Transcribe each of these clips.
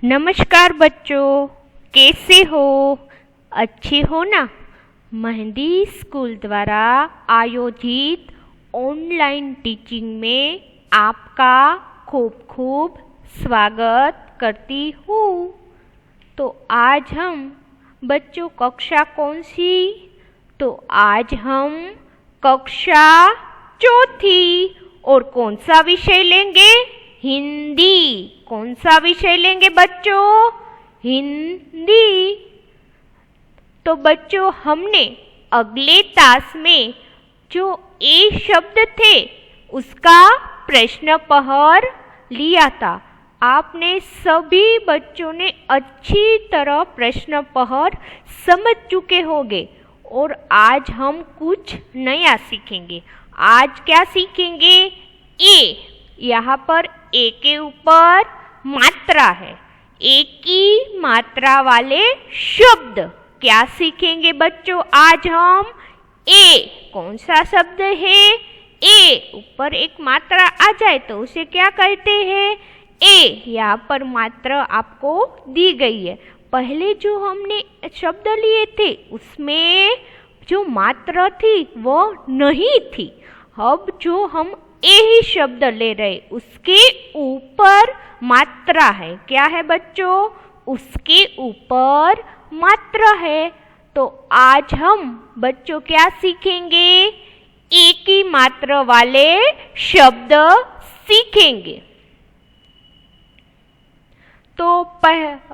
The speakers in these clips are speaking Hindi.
नमस्कार बच्चों, कैसे हो? अच्छे हो ना? मेहंदी स्कूल द्वारा आयोजित ऑनलाइन टीचिंग में आपका खूब खूब स्वागत करती हूँ। तो आज हम बच्चों कक्षा कौन सी? तो आज हम कक्षा चौथी। और कौन सा विषय लेंगे? हिंदी। कौन सा विषय लेंगे बच्चों? हिंदी। तो बच्चों, हमने अगले तास में जो ए शब्द थे उसका प्रश्न पहर लिया था। आपने सभी बच्चों ने अच्छी तरह प्रश्न पहर समझ चुके होंगे। और आज हम कुछ नया सीखेंगे। आज क्या सीखेंगे? ए। यहाँ पर ए के ऊपर मात्रा है। एक की मात्रा वाले शब्द क्या सीखेंगे बच्चों? आज हम ए। कौन सा शब्द है? ए। ऊपर एक मात्रा आ जाए तो उसे क्या कहते हैं? ए। यहाँ पर मात्रा आपको दी गई है। पहले जो हमने शब्द लिए थे उसमें जो मात्रा थी वो नहीं थी। अब जो हम ए ही शब्द ले रहे उसके ऊपर मात्रा है। क्या है बच्चों? उसके ऊपर मात्रा है। तो आज हम बच्चों क्या सीखेंगे? एक ही मात्रा वाले शब्द सीखेंगे। तो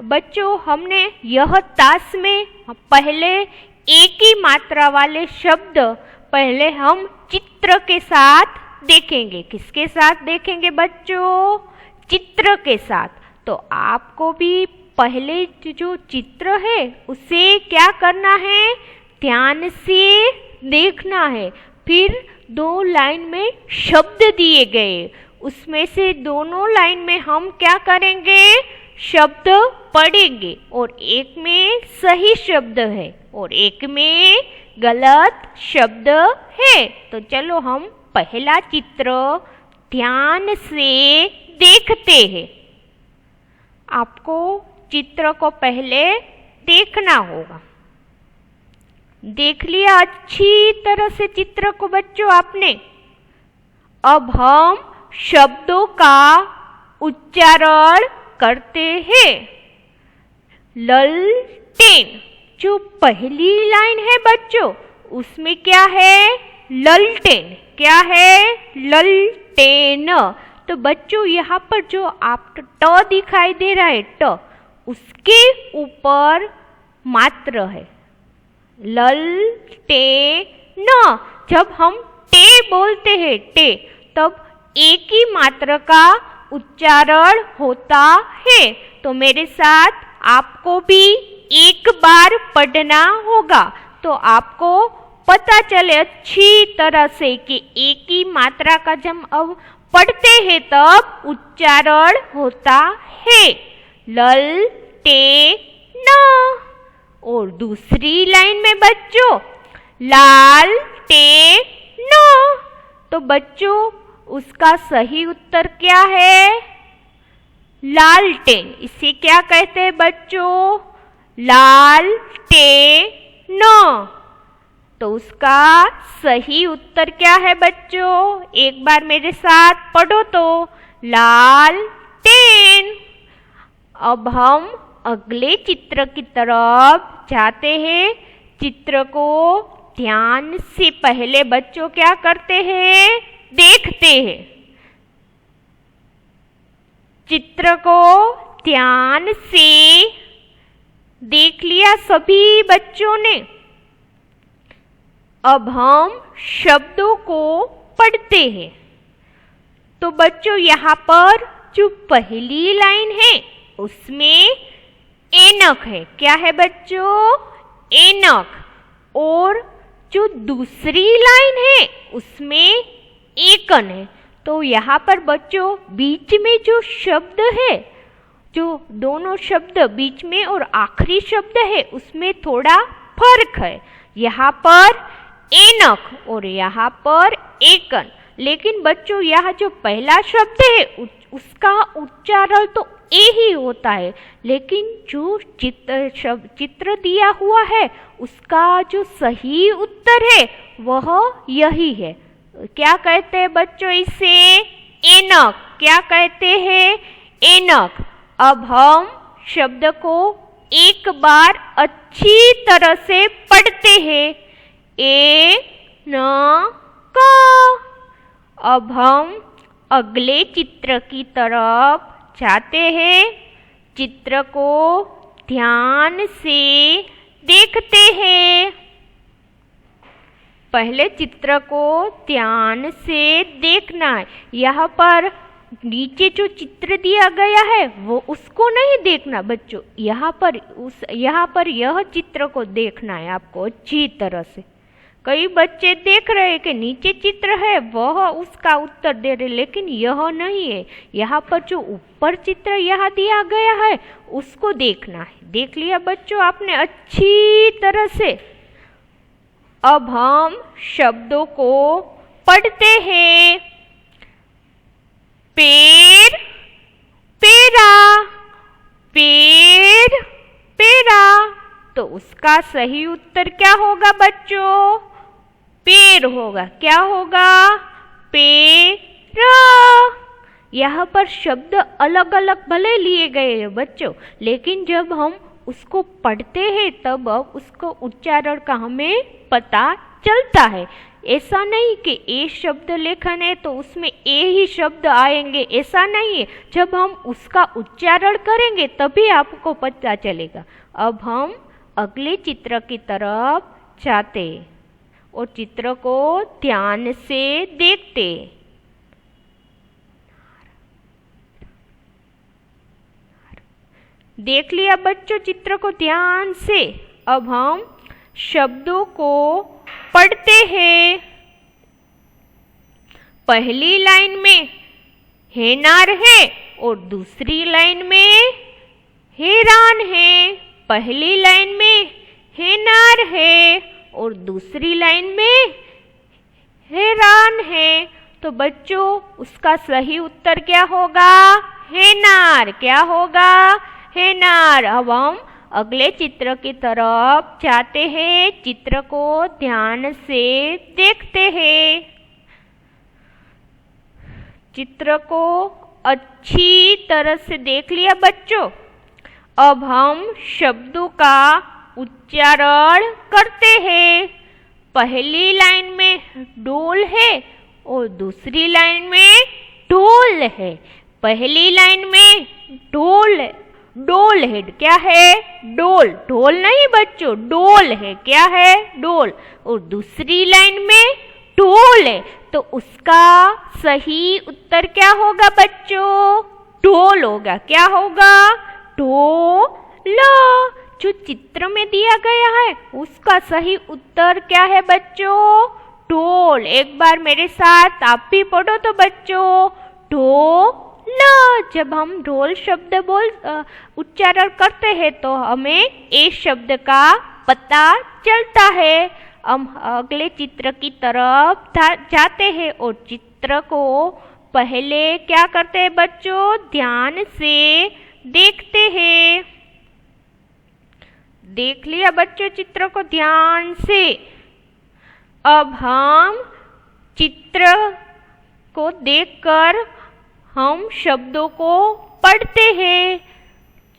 बच्चों, हमने यह तास में पहले एक ही मात्रा वाले शब्द पहले हम चित्र के साथ देखेंगे। किसके साथ देखेंगे बच्चों? चित्र के साथ। तो आपको भी पहले जो चित्र है उसे क्या करना है? ध्यान से देखना है। फिर दो लाइन में शब्द दिए गए, उसमें से दोनों लाइन में हम क्या करेंगे? शब्द पढ़ेंगे। और एक में सही शब्द है और एक में गलत शब्द है। तो चलो हम पहला चित्र ध्यान से देखते हैं। आपको चित्र को पहले देखना होगा। देख लिया अच्छी तरह से चित्र को बच्चों आपने? अब हम शब्दों का उच्चारण करते हैं। ललटेन। जो पहली लाइन है बच्चों उसमें क्या है? ललटेन। क्या है? ललटेन। तो बच्चों, यहाँ पर जो आप ट दिखाई दे रहा है ट, उसके ऊपर मात्र है ललटेन। जब हम टे बोलते हैं टे, तब एक ही मात्रा का उच्चारण होता है। तो मेरे साथ आपको भी एक बार पढ़ना होगा तो आपको पता चले अच्छी तरह से कि एक ही मात्रा का जब अब पढ़ते हैं तब उच्चारण होता है लल टे न। और दूसरी लाइन में बच्चों लाल टे न। तो बच्चों, उसका सही उत्तर क्या है? लालटेन। इसे क्या कहते हैं बच्चों? लालटेन। तो उसका सही उत्तर क्या है बच्चों? एक बार मेरे साथ पढ़ो तो, लालटेन। अब हम अगले चित्र की तरफ जाते हैं। चित्र को ध्यान से पहले बच्चों क्या करते हैं? देखते हैं। चित्र को ध्यान से देख लिया सभी बच्चों ने? अब हम शब्दों को पढ़ते हैं। तो बच्चों, यहाँ पर जो पहली लाइन है उसमें ऐनक है। क्या है बच्चों? ऐनक। और जो दूसरी लाइन है उसमें एकन है। तो यहाँ पर बच्चों बीच में जो शब्द है, जो दोनों शब्द बीच में और आखिरी शब्द है उसमें थोड़ा फर्क है। यहाँ पर ऐनक और यहाँ पर एकन। लेकिन बच्चों, यहाँ जो पहला शब्द है उसका उच्चारण तो ए ही होता है, लेकिन जो चित्र दिया हुआ है उसका जो सही उत्तर है वह यही है। क्या कहते हैं बच्चों इसे? ऐनक। क्या कहते हैं? ऐनक। अब हम शब्द को एक बार अच्छी तरह से पढ़ते हैं। ऐनक। अब हम अगले चित्र की तरफ जाते हैं। चित्र को ध्यान से देखते हैं। पहले चित्र को ध्यान से देखना है। यहाँ पर नीचे जो चित्र दिया गया है वो उसको नहीं देखना बच्चों, यहाँ पर यह चित्र को देखना है आपको अच्छी तरह से। कई बच्चे देख रहे हैं कि नीचे चित्र है वह उसका उत्तर दे रहे, लेकिन यह नहीं है। यहाँ पर जो ऊपर चित्र यहाँ दिया गया है उसको देखना है। देख लिया बच्चों आपने अच्छी तरह से। अब हम शब्दों को पढ़ते हैं। पेड़, पेड़ा, पेड़, पेड़ा। तो उसका सही उत्तर क्या होगा बच्चों? पेड़ होगा। क्या होगा? पेड़। यहाँ पर शब्द अलग अलग भले लिए गए हैं बच्चों, लेकिन जब हम उसको पढ़ते हैं तब उसको उच्चारण का हमें पता चलता है। ऐसा नहीं कि ए शब्द लेखन है तो उसमें ए ही शब्द आएंगे, ऐसा नहीं है। जब हम उसका उच्चारण करेंगे तभी आपको पता चलेगा। अब हम अगले चित्र की तरफ जाते हैं और चित्र को ध्यान से देखते। देख लिया बच्चों चित्र को ध्यान से। अब हम शब्दों को पढ़ते हैं। पहली लाइन में हेनार है और दूसरी लाइन में हैरान है। पहली लाइन में हेनार है और दूसरी लाइन में हैरान है। तो बच्चों उसका सही उत्तर क्या होगा? हैनार। क्या होगा? हैनार। अब हम अगले चित्र की तरफ जाते हैं। चित्र को ध्यान से देखते हैं। चित्र को अच्छी तरह से देख लिया बच्चों। अब हम शब्दों का उच्चारण करते हैं। पहली लाइन में डोल है और दूसरी लाइन में ढोल है। पहली लाइन में डोल है। क्या है? डोल। ढोल नहीं बच्चों, डोल है। क्या है? डोल। और दूसरी लाइन में ढोल है। तो उसका सही उत्तर क्या होगा बच्चों? ढोल होगा। क्या होगा? ढोल। जो चित्र में दिया गया है उसका सही उत्तर क्या है बच्चों? ढोल। एक बार मेरे साथ आप भी पढ़ो तो बच्चों, ढोल। जब हम ढोल शब्द उच्चारण करते हैं तो हमें ए शब्द का पता चलता है। हम अगले चित्र की तरफ जाते हैं और चित्र को पहले क्या करते हैं बच्चों? ध्यान से देखते हैं। देख लिया बच्चों चित्र को ध्यान से। अब हम चित्र को देखकर हम शब्दों को पढ़ते हैं।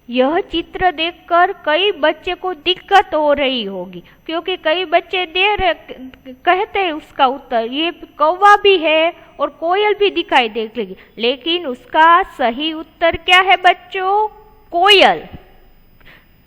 यह चित्र देखकर कई बच्चे को दिक्कत हो रही होगी, क्योंकि कई बच्चे कहते हैं उसका उत्तर ये कौवा भी है और कोयल भी दिखाई देगी, लेकिन उसका सही उत्तर क्या है बच्चों? कोयल।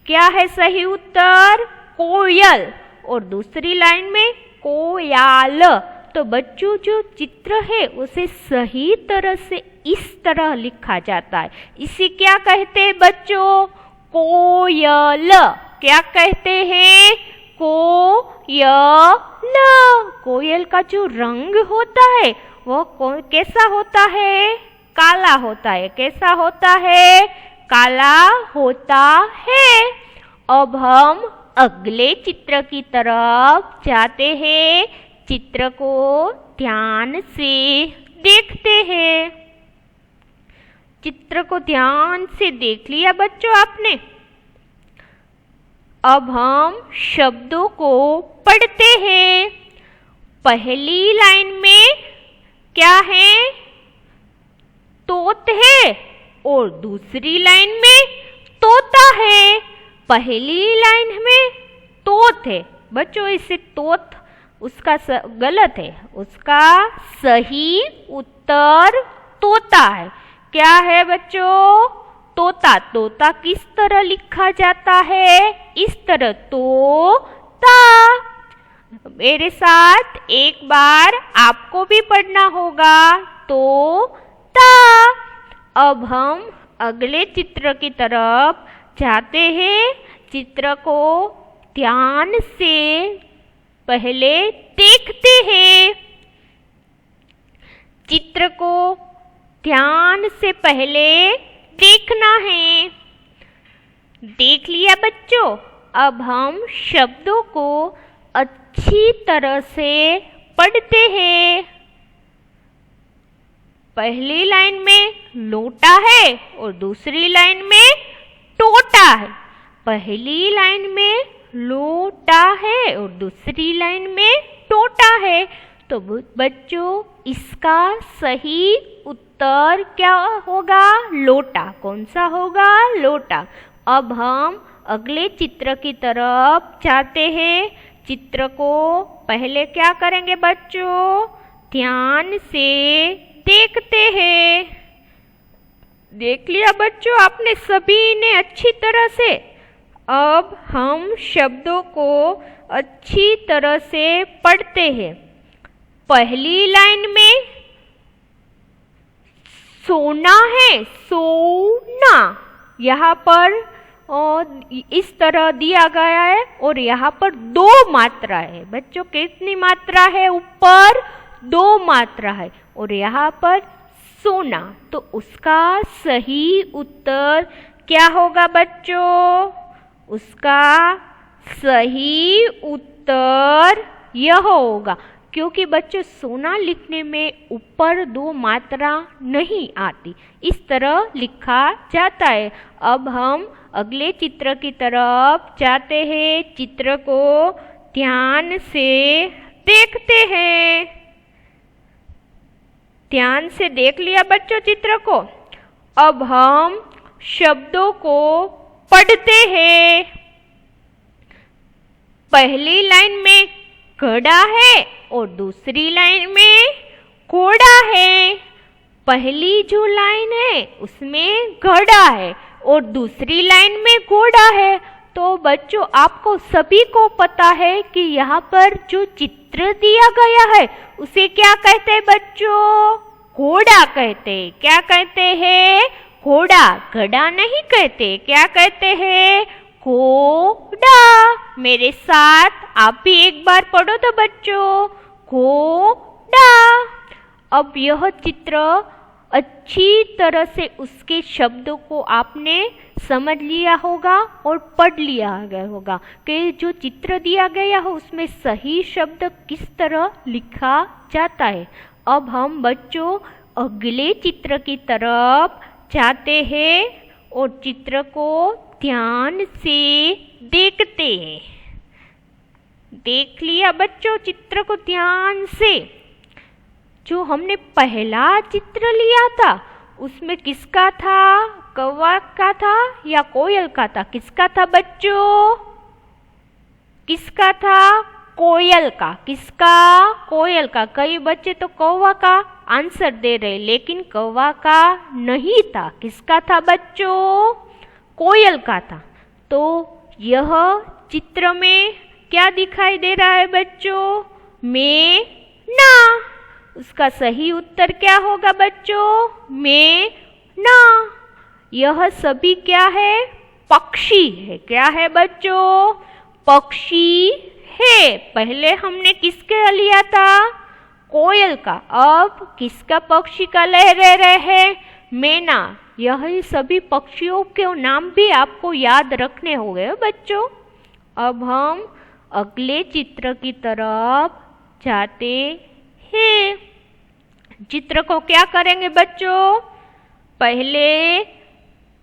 क्या है सही उत्तर? कोयल। और दूसरी लाइन में कोयाल। तो बच्चों जो चित्र है उसे सही तरह से इस तरह लिखा जाता है। इसे क्या कहते हैं बच्चों? कोयल। क्या कहते हैं? कोयल। कोयल का जो रंग होता है वो कैसा होता है? काला होता है। कैसा होता है? काला होता है। अब हम अगले चित्र की तरफ जाते हैं। चित्र को ध्यान से देखते हैं। चित्र को ध्यान से देख लिया बच्चों आपने। अब हम शब्दों को पढ़ते हैं। पहली लाइन में क्या है? तोत है और दूसरी लाइन में तोता है। पहली लाइन में तोत है बच्चों, इसे तोत उसका गलत है, उसका सही उत्तर तोता है। क्या है बच्चों? तोता। तोता किस तरह लिखा जाता है? इस तरह, तोता। मेरे साथ एक बार आपको भी पढ़ना होगा, तोता। अब हम अगले चित्र की तरफ जाते हैं। चित्र को ध्यान से पहले देखते हैं। चित्र को ध्यान से पहले देखना है। देख लिया बच्चों? अब हम शब्दों को अच्छी तरह से पढ़ते हैं। पहली लाइन में लोटा है और दूसरी लाइन में टोटा है। पहली लाइन में लोटा है और दूसरी लाइन में टोटा है। तो बच्चों इसका सही उत्तर क्या होगा? लोटा। कौन सा होगा? लोटा। अब हम अगले चित्र की तरफ जाते हैं। चित्र को पहले क्या करेंगे बच्चों? ध्यान से देखते हैं। देख लिया बच्चों आपने सभी ने अच्छी तरह से। अब हम शब्दों को अच्छी तरह से पढ़ते हैं। पहली लाइन में सोना है, सोना। यहाँ पर इस तरह दिया गया है और यहाँ पर 2 मात्रा है बच्चों। कितनी मात्रा है? ऊपर 2 मात्रा है और यहाँ पर सोना। तो उसका सही उत्तर क्या होगा बच्चों? उसका सही उत्तर यह होगा, क्योंकि बच्चों सोना लिखने में ऊपर 2 मात्रा नहीं आती, इस तरह लिखा जाता है। अब हम अगले चित्र की तरफ जाते हैं। चित्र को ध्यान से देखते हैं। ध्यान से देख लिया बच्चों चित्र को। अब हम शब्दों को पढ़ते हैं। पहली लाइन में घड़ा है और दूसरी लाइन में घोड़ा है। पहली जो लाइन है उसमें घड़ा है और दूसरी लाइन में घोड़ा है। तो बच्चों आपको सभी को पता है कि यहाँ पर जो चित्र दिया गया है उसे क्या कहते हैं बच्चों? घोड़ा कहते हैं। क्या कहते हैं? घोड़ा। घड़ा नहीं कहते। क्या कहते हैं? घोड़ा। मेरे साथ आप भी एक बार पढ़ो तो बच्चों, घोड़ा। अब यह चित्र अच्छी तरह से उसके शब्दों को आपने समझ लिया होगा और पढ़ लिया गया होगा कि जो चित्र दिया गया है उसमें सही शब्द किस तरह लिखा जाता है। अब हम बच्चों अगले चित्र की तरफ जाते हैं और चित्र को ध्यान से देखते हैं। देख लिया बच्चों चित्र को ध्यान से। जो हमने पहला चित्र लिया था उसमें किसका था? कौवा का था या कोयल का था? किसका था बच्चों? किसका था? कोयल का। किसका? कोयल का। कई बच्चे तो कौवा का आंसर दे रहे, लेकिन कौवा का नहीं था। किसका था बच्चों? कोयल का था। तो यह चित्र में क्या दिखाई दे रहा है बच्चों? मैना। उसका सही उत्तर क्या होगा बच्चों? मैना। यह सभी क्या है? पक्षी है। क्या है बच्चों? पक्षी है। पहले हमने किसका लिया था? कोयल का। अब किसका पक्षी का ले रहे हैं? मैना। यही सभी पक्षियों के नाम भी आपको याद रखने होंगे बच्चों। अब हम अगले चित्र की तरफ जाते हैं। चित्र को क्या करेंगे बच्चों? पहले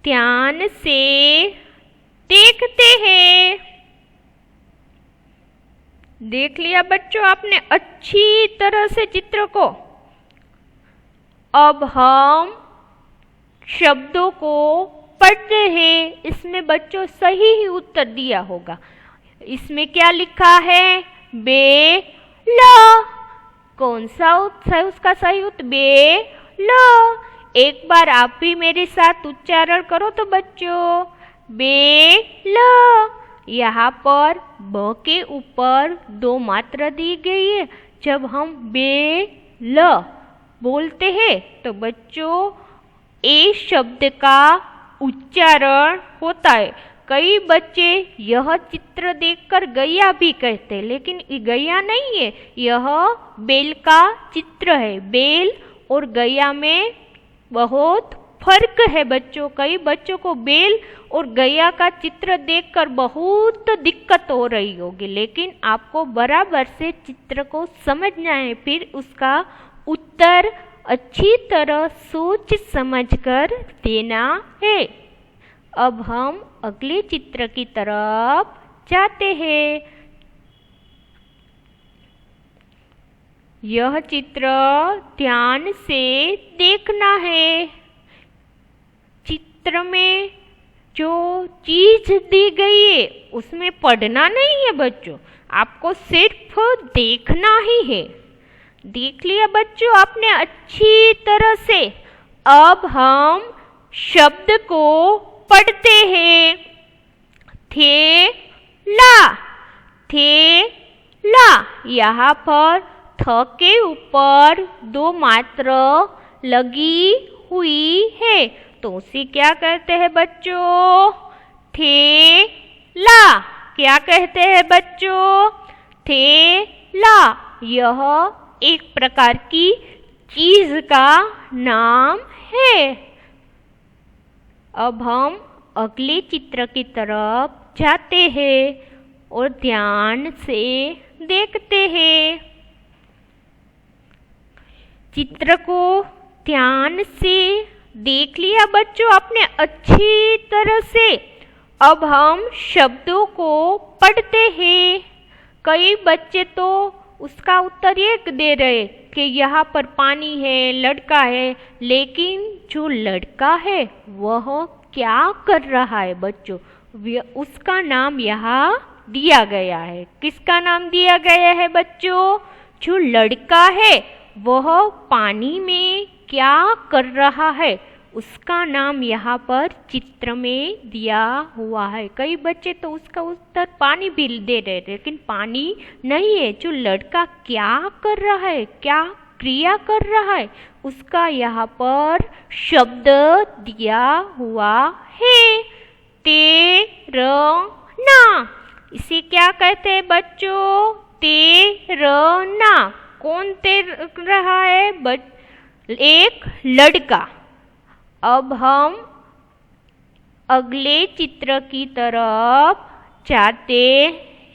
ध्यान से देखते हैं। देख लिया बच्चों आपने अच्छी तरह से चित्र को। अब हम शब्दों को पढ़ते हैं। इसमें बच्चों सही ही उत्तर दिया होगा। इसमें क्या लिखा है? बेला। कौन सा है उसका सही उत्तर? बेला। एक बार आप भी मेरे साथ उच्चारण करो तो बच्चों, बेला। यहाँ पर ब के ऊपर 2 मात्रा दी गई है। जब हम बेल बोलते हैं तो बच्चों ए शब्द का उच्चारण होता है। कई बच्चे यह चित्र देखकर गैया भी कहते हैं, लेकिन ये गैया नहीं है, यह बेल का चित्र है। बेल और गैया में बहुत फर्क है बच्चों। कई बच्चों को बेल और गैया का चित्र देखकर बहुत दिक्कत हो रही होगी, लेकिन आपको बराबर से चित्र को समझना है, फिर उसका उत्तर अच्छी तरह सोच समझकर देना है। अब हम अगले चित्र की तरफ जाते हैं। यह चित्र ध्यान से देखना है। चित्र में जो चीज दी गई है उसमें पढ़ना नहीं है बच्चों, आपको सिर्फ देखना ही है। देख लिया बच्चों आपने अच्छी तरह से। अब हम शब्द को पढ़ते हैं। थेला। थेला। यहाँ पर थ के ऊपर 2 मात्रा लगी हुई है, तो उसे क्या कहते हैं बच्चों? थेला। क्या कहते हैं बच्चों? थेला। यह एक प्रकार की चीज का नाम है। अब हम अगले चित्र की तरफ जाते हैं और ध्यान से देखते हैं। चित्र को ध्यान से देख लिया बच्चों आपने अच्छी तरह से। अब हम शब्दों को पढ़ते हैं। कई बच्चे तो उसका उत्तर एक दे रहे कि यहाँ पर पानी है, लड़का है, लेकिन जो लड़का है वह क्या कर रहा है बच्चों? उसका नाम यहाँ दिया गया है। किसका नाम दिया गया है बच्चों? जो लड़का है वह पानी में क्या कर रहा है, उसका नाम यहाँ पर चित्र में दिया हुआ है। कई बच्चे तो उसका उत्तर पानी भी दे रहे थे, लेकिन पानी नहीं है। जो लड़का क्या कर रहा है, क्या क्रिया कर रहा है, उसका यहाँ पर शब्द दिया हुआ है। तैरना। इसे क्या कहते हैं बच्चों? तैरना। कौन तैर रहा है? एक लड़का। अब हम अगले चित्र की तरफ जाते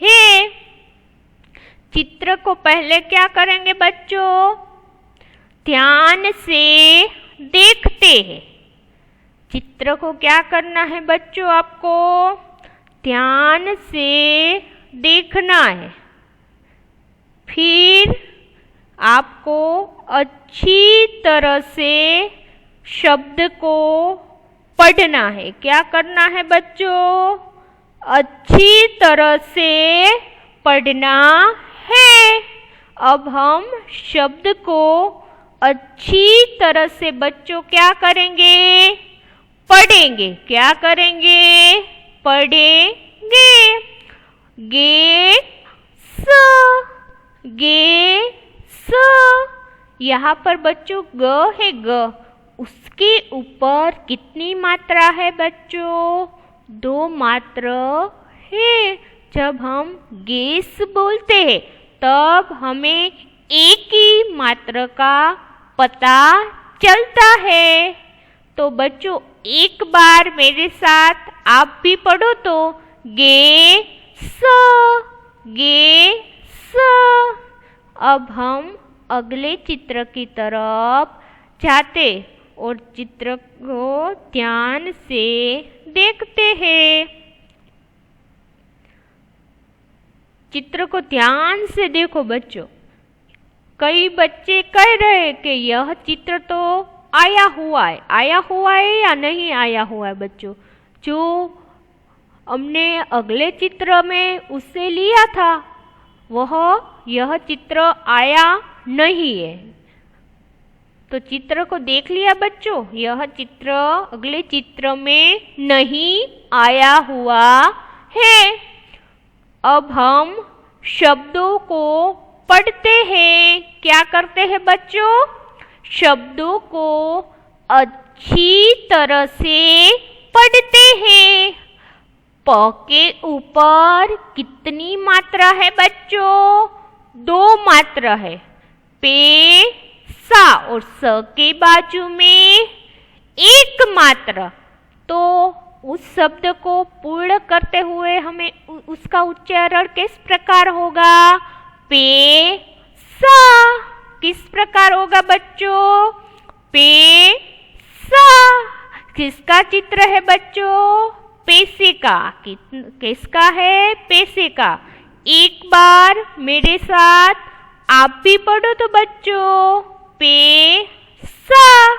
हैं। चित्र को पहले क्या करेंगे बच्चों? ध्यान से देखते हैं। चित्र को क्या करना है बच्चों? आपको ध्यान से देखना है। फिर आपको अच्छी तरह से शब्द को पढ़ना है। क्या करना है बच्चों? अच्छी तरह से पढ़ना है। अब हम शब्द को अच्छी तरह से बच्चों क्या करेंगे? पढ़ेंगे। क्या करेंगे? पढ़ेंगे। गे स। गे स। यहाँ पर बच्चों ग है, ग। उसके ऊपर कितनी मात्रा है बच्चों? 2 मात्रा है। जब हम गैस बोलते हैं तब हमें एक ही मात्रा का पता चलता है। तो बच्चों एक बार मेरे साथ आप भी पढ़ो तो, गे स। गे स। अब हम अगले चित्र की तरफ जाते और चित्र को ध्यान से देखते हैं। चित्र को ध्यान से देखो बच्चों। कई बच्चे कह रहे हैं कि यह चित्र तो आया हुआ है या नहीं आया हुआ है बच्चों। जो हमने अगले चित्र में उससे लिया था वह यह चित्र आया नहीं है। तो चित्र को देख लिया बच्चों, यह चित्र अगले चित्र में नहीं आया हुआ है। अब हम शब्दों को पढ़ते हैं। क्या करते हैं बच्चों? शब्दों को अच्छी तरह से पढ़ते हैं। प के ऊपर कितनी मात्रा है बच्चों? 2 मात्रा है। पे सा और स के बाजू में 1 मात्रा। तो उस शब्द को पूर्ण करते हुए हमें उसका उच्चारण किस प्रकार होगा? पे सा। किस प्रकार होगा बच्चों? पे सा। किसका चित्र है बच्चों? पैसे का। किसका है? पैसे का। एक बार मेरे साथ आप भी पढ़ो तो बच्चों। पे सा,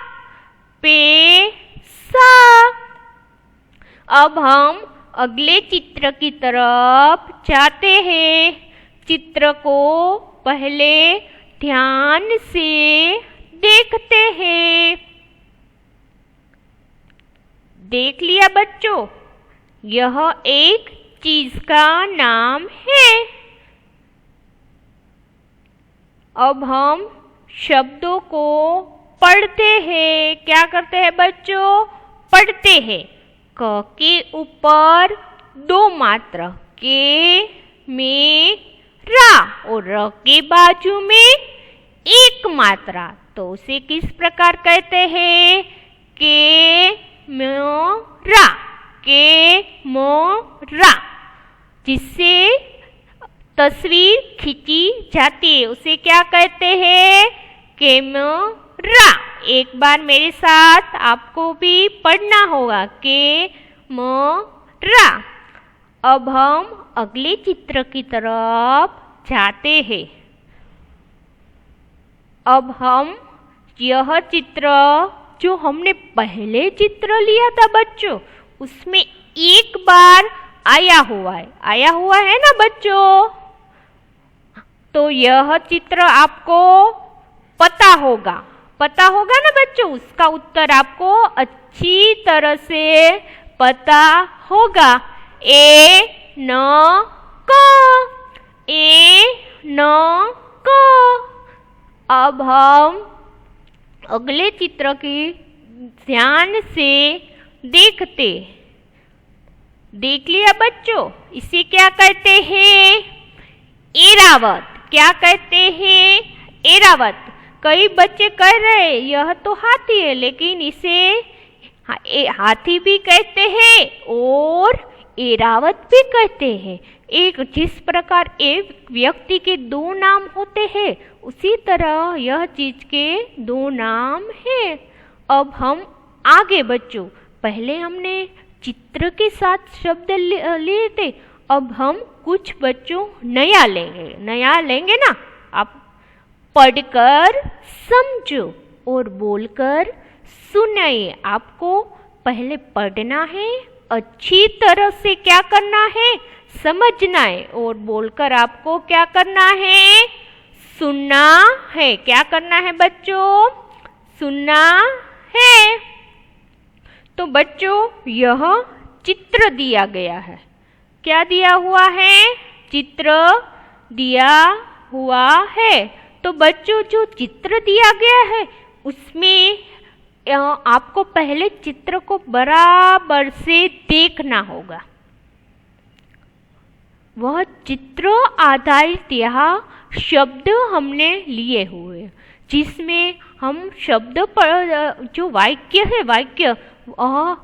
पे सा। अब हम अगले चित्र की तरफ जाते हैं। चित्र को पहले ध्यान से देखते हैं। देख लिया बच्चों? यह एक चीज का नाम है। अब हम शब्दों को पढ़ते हैं। क्या करते हैं बच्चों? पढ़ते हैं। क के ऊपर 2 मात्रा, के में रा और र के बाजू में 1 मात्रा। तो उसे किस प्रकार कहते हैं? के म रा, के म रा। जिससे तस्वीर खींची जाती है उसे क्या कहते हैं? कैमरा। एक बार मेरे साथ आपको भी पढ़ना होगा, कैमरा। अब हम अगले चित्र की तरफ जाते हैं। अब हम यह चित्र जो हमने पहले चित्र लिया था बच्चों, उसमें एक बार आया हुआ है ना बच्चों। तो यह चित्र आपको पता होगा ना बच्चों। उसका उत्तर आपको अच्छी तरह से पता होगा। ए न क, ए न क। अब हम अगले चित्र की ध्यान से देखते। देख लिया बच्चों? इसे क्या कहते हैं? एरावत। क्या कहते हैं? एरावत। कई बच्चे कह रहे यह तो हाथी है, लेकिन इसे हाथी भी कहते हैं और एरावत भी कहते हैं। एक जिस प्रकार एक व्यक्ति के 2 नाम होते हैं, उसी तरह यह चीज के 2 नाम हैं। अब हम आगे बच्चों, पहले हमने चित्र के साथ शब्द लिए थे। अब हम कुछ बच्चों नया लेंगे ना। आप पढ़कर समझो और बोलकर सुनाइए। आपको पहले पढ़ना है, अच्छी तरह से क्या करना है? समझना है। और बोलकर आपको क्या करना है? सुनना है। क्या करना है बच्चों? सुनना है। तो बच्चों यह चित्र दिया गया है। क्या दिया हुआ है? चित्र दिया हुआ है। तो बच्चों जो चित्र दिया गया है उसमें आपको पहले चित्र को बराबर से देखना होगा। वह चित्र आधारित यहाँ शब्द हमने लिए हुए, जिसमें हम शब्द जो वाक्य है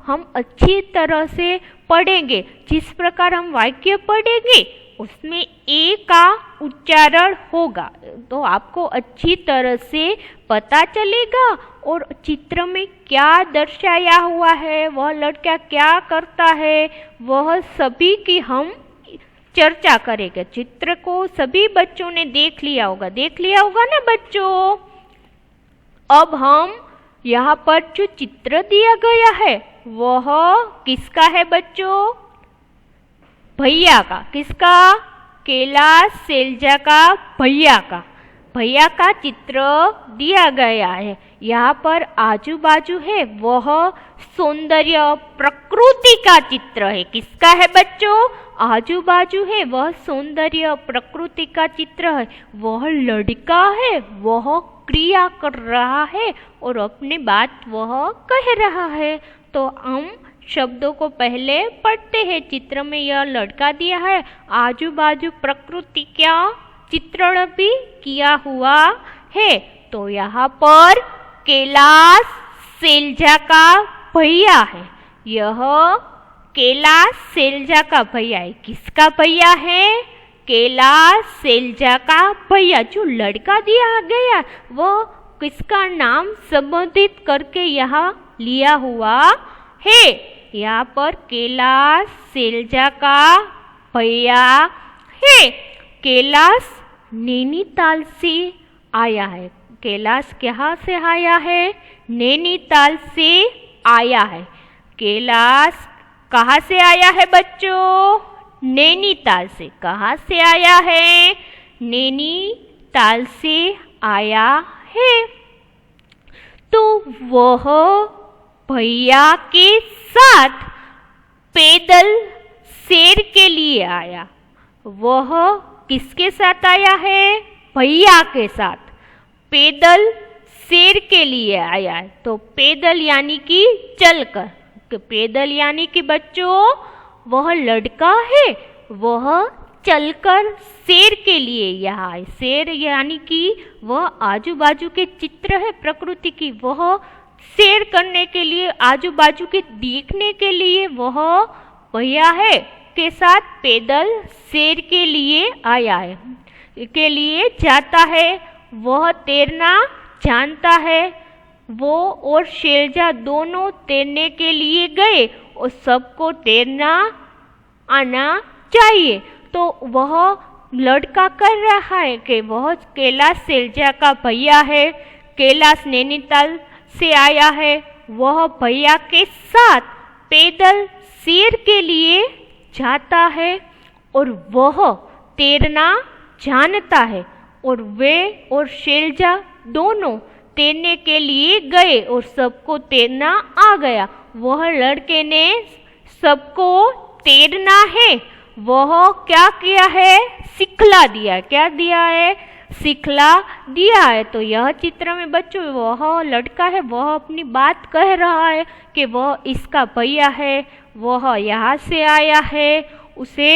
हम अच्छी तरह से पढ़ेंगे। जिस प्रकार हम वाक्य पढ़ेंगे उसमें ए का उच्चारण होगा, तो आपको अच्छी तरह से पता चलेगा और चित्र में क्या दर्शाया हुआ है, वह लड़का क्या करता है, वह सभी की हम चर्चा करेंगे। चित्र को सभी बच्चों ने देख लिया होगा ना बच्चों। अब हम यहाँ पर जो चित्र दिया गया है वह किसका है बच्चों? भैया का। किसका? कैलाश सैलजा का भैया का चित्र दिया गया है। यहाँ पर आजू बाजू है वह सौंदर्य प्रकृति का चित्र है। किसका है बच्चों? आजू बाजू है वह सौंदर्य प्रकृति का चित्र है। वह लड़का है, वह क्रिया कर रहा है और अपनी बात वह कह रहा है। तो हम शब्दों को पहले पढ़ते हैं। चित्र में यह लड़का दिया है, आजू बाजू प्रकृति का चित्रण भी किया हुआ है। तो यहाँ पर कैलाश सैलजा का भैया है। यह कैलाश सैलजा का भैया है। किसका भैया है? कैलाश सैलजा का भैया। जो लड़का दिया गया वह किसका नाम संबोधित करके यहाँ लिया हुआ है। यहाँ पर कैलाश सैलजा का भैया है। कैलाश नैनीताल से आया है। कैलाश कहाँ से आया है? नैनीताल से आया है। कैलाश कहाँ से आया है बच्चों? नैनीताल से। कहाँ से आया है? नैनीताल से आया है। तो वह भैया के साथ पैदल सैर के लिए आया। वह किसके साथ आया है? भैया के साथ पैदल सैर के लिए आया है। तो पैदल यानी कि चलकर। पैदल यानी कि बच्चों वह लड़का है, वह चलकर सैर के लिए यहाँ है। सैर यानी कि वह आजू बाजू के चित्र है प्रकृति की, वह सैर करने के लिए, आजू बाजू के देखने के लिए वह भैया है के साथ पैदल सैर के लिए आया है, के लिए जाता है। वह तैरना जानता है। वो और सैलजा दोनों तैरने के लिए गए और सबको तैरना आना चाहिए। तो वह लड़का कर रहा है कि वह कैलाश सैलजा का भैया है। कैलाश नैनीताल से आया है। वह भैया के साथ पैदल सैर के लिए जाता है और वह तैरना जानता है। और वे और सैलजा दोनों तैरने के लिए गए और सबको तैरना आ गया। वह लड़के ने सबको तैरना है, वह क्या किया है? सिखला दिया। क्या दिया है? सिखला दिया है। तो यह चित्र में बच्चों वह लड़का है, वह अपनी बात कह रहा है कि वह इसका भैया है, वह यहाँ से आया है, उसे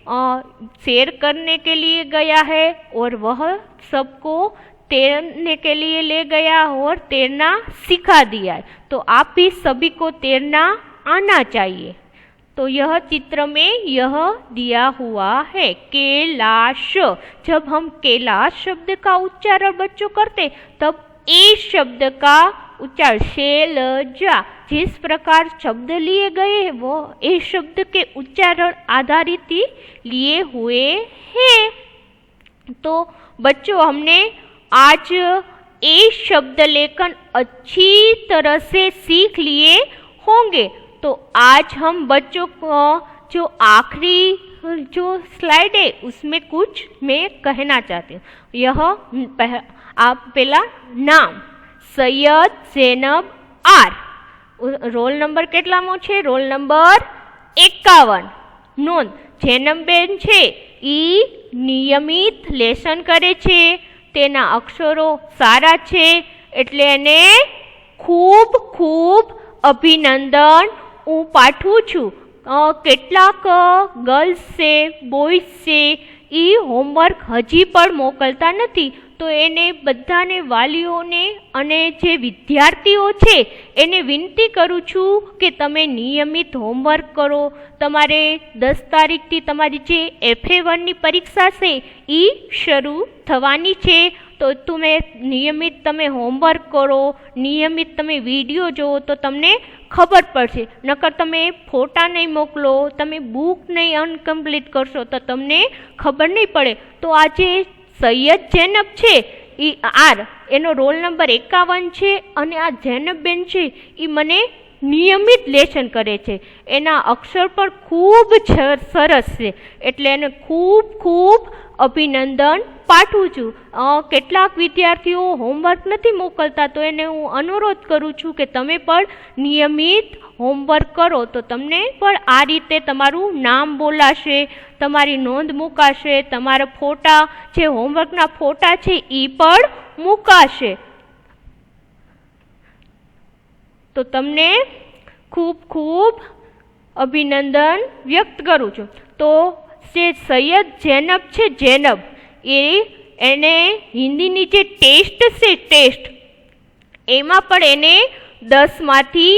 सैर करने के लिए गया है और वह सबको तैरने के लिए ले गया और तैरना सिखा दिया है। तो आप भी सभी को तैरना आना चाहिए। तो यह चित्र में यह दिया हुआ है कैलाश। जब हम कैलाश शब्द का उच्चारण बच्चों करते तब ए शब्द का उच्चारण सैलजा, जिस प्रकार शब्द लिए गए हैं वो ए शब्द के उच्चारण आधारित ही लिए हुए हैं। तो बच्चों हमने आज ए शब्द लेखन अच्छी तरह से सीख लिए होंगे। तो आज हम बच्चों को जो आखिरी जो स्लाइड है उसमें कुछ मैं कहना चाहती हूँ। यह आप पहला नाम Syed Zainab R, roll number કેટલામો છે? Roll number 51। નોંધ ઝૈનબબેન છે એ નિયમિત લેસન કરે છે, તેના અક્ષરો સારા છે એટલે એને ખૂબ ખૂબ અભિનંદન હું પાઠવું છું। કેટલાક ગર્લ્સ છે, બોયઝ છે એ હોમવર્ક હજી પણ મોકલતા નથી, તો એને બધાને વાલીઓને અને જે વિદ્યાર્થીઓ છે એને વિનંતી કરું છું કે તમે નિયમિત હોમવર્ક કરો. તમારે 10 તારીખથી તમારી જે FA1ની પરીક્ષા છે એ શરૂ થવાની છે. તો નિયમિત તમે હોમવર્ક કરો, નિયમિત તમે વિડીયો જુઓ તો તમને ખબર પડશે. નકર તમે ફોટા નહીં મોકલો, તમે બુક નહીં અનકમ્પ્લીટ કરશો તો તમને ખબર નહીં પડે. તો આજે સૈયદ જૈનબ છે એનો રોલ નંબર 51 છે અને આ જૈનબબેન છે એ મને નિયમિત લેસન કરે છે. એના અક્ષર પણ ખૂબ સરસ છે, એટલે એને ખૂબ ખૂબ અભિનંદન પાઠવું છું. કેટલાક વિદ્યાર્થીઓ હોમવર્ક નથી મોકલતા, તો એને હું અનુરોધ કરું છું કે તમે પણ નિયમિત હોમવર્ક કરો તો તમને પણ આ રીતે તમારું નામ બોલાશે, તમારી નોંધ મુકાશે, તમારા ફોટા જે હોમવર્કના ફોટા છે એ પણ મુકાશે. તો તમને ખૂબ ખૂબ અભિનંદન વ્યક્ત કરું છું. તો જે સૈયદ જૈનબ છે, જૈનબ એને હિન્દીની જે ટેસ્ટ એમાં પણ એને 10માંથી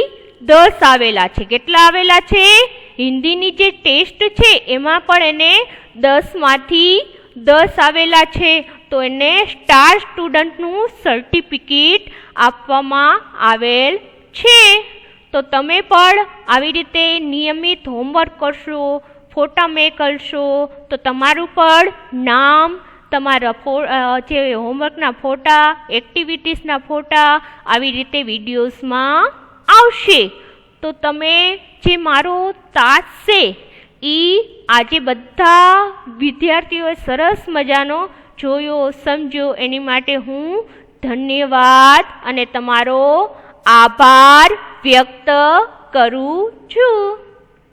10 આવેલા છે. કેટલા આવેલા છે? હિન્દીની જે ટેસ્ટ છે એમાં પણ એને 10માંથી 10 આવેલા છે. તો એને સ્ટાર સ્ટુડન્ટનું સર્ટિફિકેટ આપવામાં આવેલ છે. તો તમે પણ આવી રીતે નિયમિત હોમવર્ક કરશો, ફોટા મોકલશો તો તમારું પણ નામ, તમારા જે હોમવર્કના ફોટા, એક્ટિવિટીઝના ફોટા આવી રીતે વિડીયોઝમાં આવશે. તો તમે જે મારો તાસ છે એ આજે બધા વિદ્યાર્થીઓએ સરસ મજાનો જોયો, સમજ્યો, એની માટે હું ધન્યવાદ અને તમારો આભાર વ્યક્ત કરું છું.